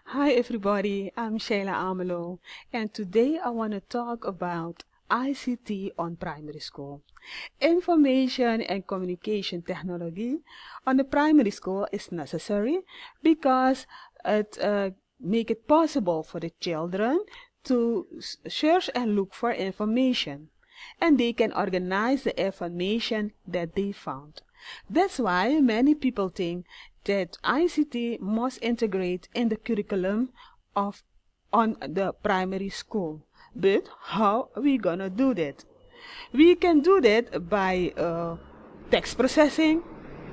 Hi everybody, I'm Shayla Amelo, and today I want to talk about ICT on primary school. Information and communication technology on the primary school is necessary because it make it possible for the children to search and look for information, and they can organize the information that they found. That's why many people think that ICT must integrate in the curriculum of on the primary school. But how are we gonna do that? We can do that by text processing,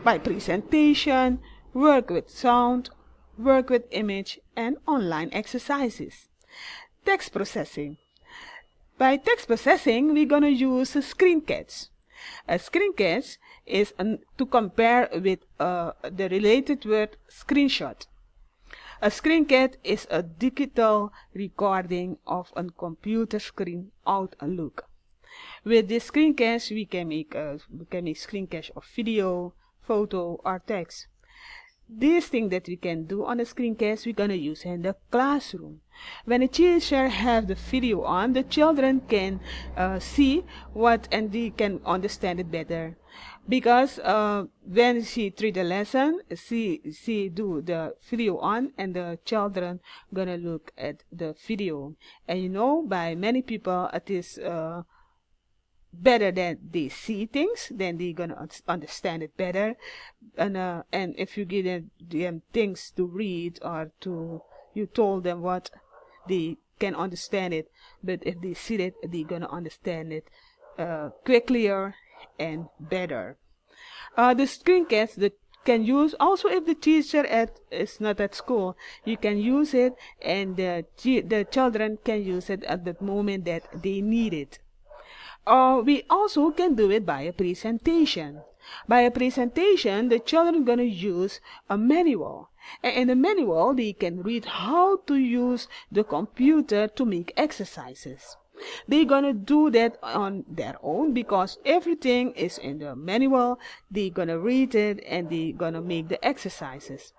by presentation, work with sound, work with image, and online exercises. Text processing. By text processing, we're going to use a screencast. A screencast is to compare with the related word screenshot. A screencast is a digital recording of a computer screen outlook. With this screencast, we can make screencast of video, photo, or text. This thing that we can do on the screencast, we're gonna use in the classroom. When the teacher have the video on, the children can see what and they can understand it better. Because when she treat the lesson, she do the video on, and the children gonna look at the video. And by many people, it is better that they see things, then they're gonna understand it better. And if you give them things to read, or you told them what, they can understand it. But if they see it, they're gonna understand it quicklier and better. The screencast that can use also, if the teacher is not at school, you can use it, and the children can use it at the moment that they need it. We also can do it by a presentation. By a presentation, the children are going to use a manual. And in the manual, they can read how to use the computer to make exercises. They're going to do that on their own because everything is in the manual. They're going to read it, and they're going to make the exercises.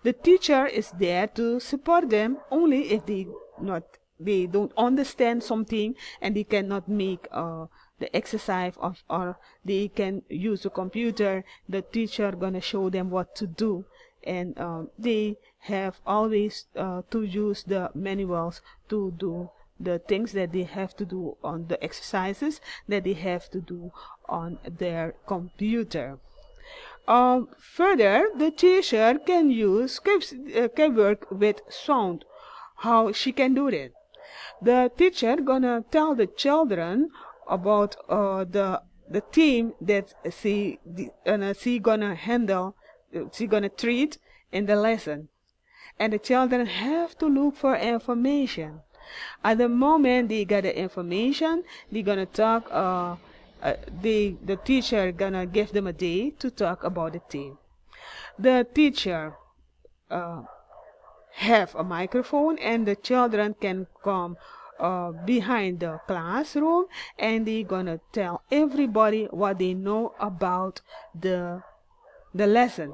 The teacher is there to support them only if they don't understand something and they cannot make the exercise, or they can use the computer. The teacher gonna show them what to do, and they have always to use the manuals to do the things that they have to do on the exercises that they have to do on their computer. Further, the teacher can work with sound. How she can do that? The teacher gonna tell the children about the theme that she gonna handle, she gonna treat in the lesson, and the children have to look for information. At the moment they get the information, they're gonna talk. The teacher gonna give them a day to talk about the theme. The teacher have a microphone, and the children can come behind the classroom, and they're gonna tell everybody what they know about the lesson.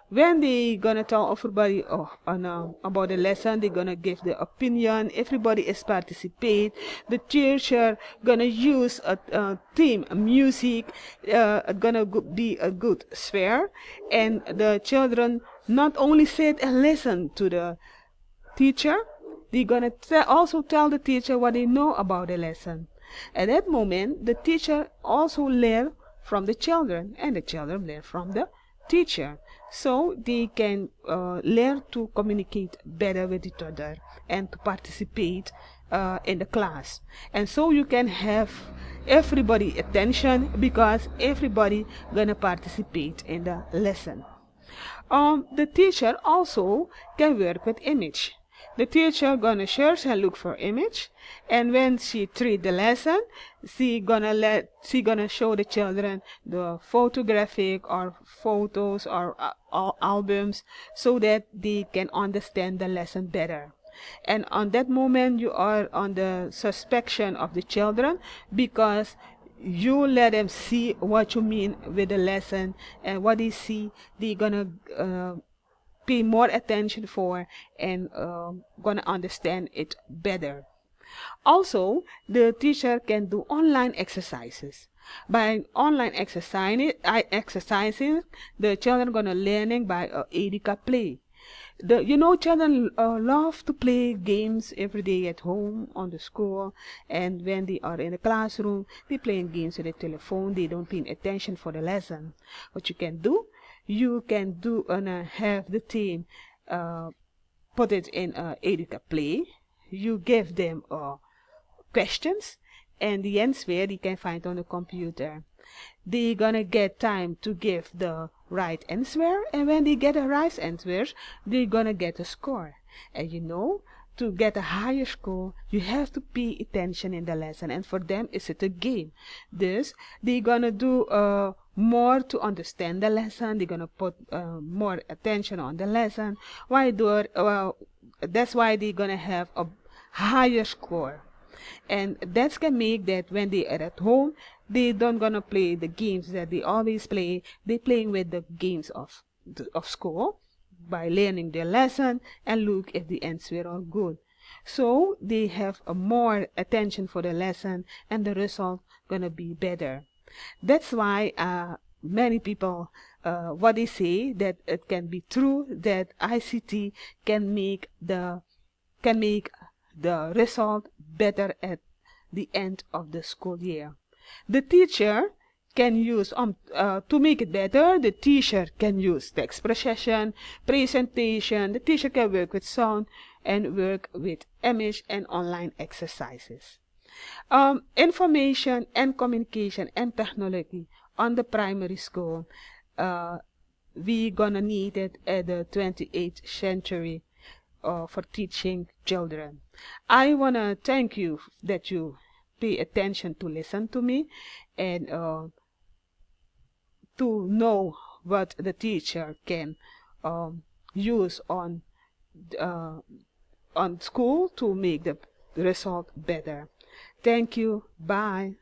When they gonna tell everybody about the lesson, they're gonna give the opinion. Everybody is participate. The teacher gonna use a theme, music. Gonna be a good sphere, and the children not only sit and listen to the teacher, they're gonna also tell the teacher what they know about the lesson. At that moment, the teacher also learn from the children, and the children learn from the teacher. So they can learn to communicate better with each other and to participate in the class. And so you can have everybody attention because everybody gonna participate in the lesson. The teacher also can work with image. The teacher gonna search and look for image, and when she treat the lesson, she gonna show the children the photographic or photos or albums, so that they can understand the lesson better. And on that moment, you are on the suspension of the children, because you let them see what you mean with the lesson, and what they see, they're gonna pay more attention for and gonna understand it better. Also, the teacher can do online exercises. By online exercising, the children gonna learning by Edika play. Children love to play games every day at home, on the school, and when they are in the classroom, they playing games with the telephone. They don't pay attention for the lesson. What you can do have the team put it in Edika play. You give them questions, and the answer they can find on the computer. They gonna get time to give the right answer, and when they get a right answer, they gonna get a score. And to get a higher score, you have to pay attention in the lesson, and for them it's a game. Thus, they gonna do more to understand the lesson. They're gonna put more attention on the lesson. That's why they're gonna have a higher score. And that can make that when they are at home, they don't gonna play the games that they always play. They playing with the games of school by learning their lesson and look if the answer are good. So they have a more attention for the lesson, and the result gonna be better. That's why many people what they say that it can be true that ICT can make the result better at the end of the school year. The teacher can use to make it better. The teacher can use text procession, presentation. The teacher can work with sound and work with image and online exercises. Information and communication and technology on the primary school. We gonna need it at the 28th century for teaching children. I want to thank you that you pay attention to listen to me and to know what the teacher can use on school to make the result better. Thank you. Bye.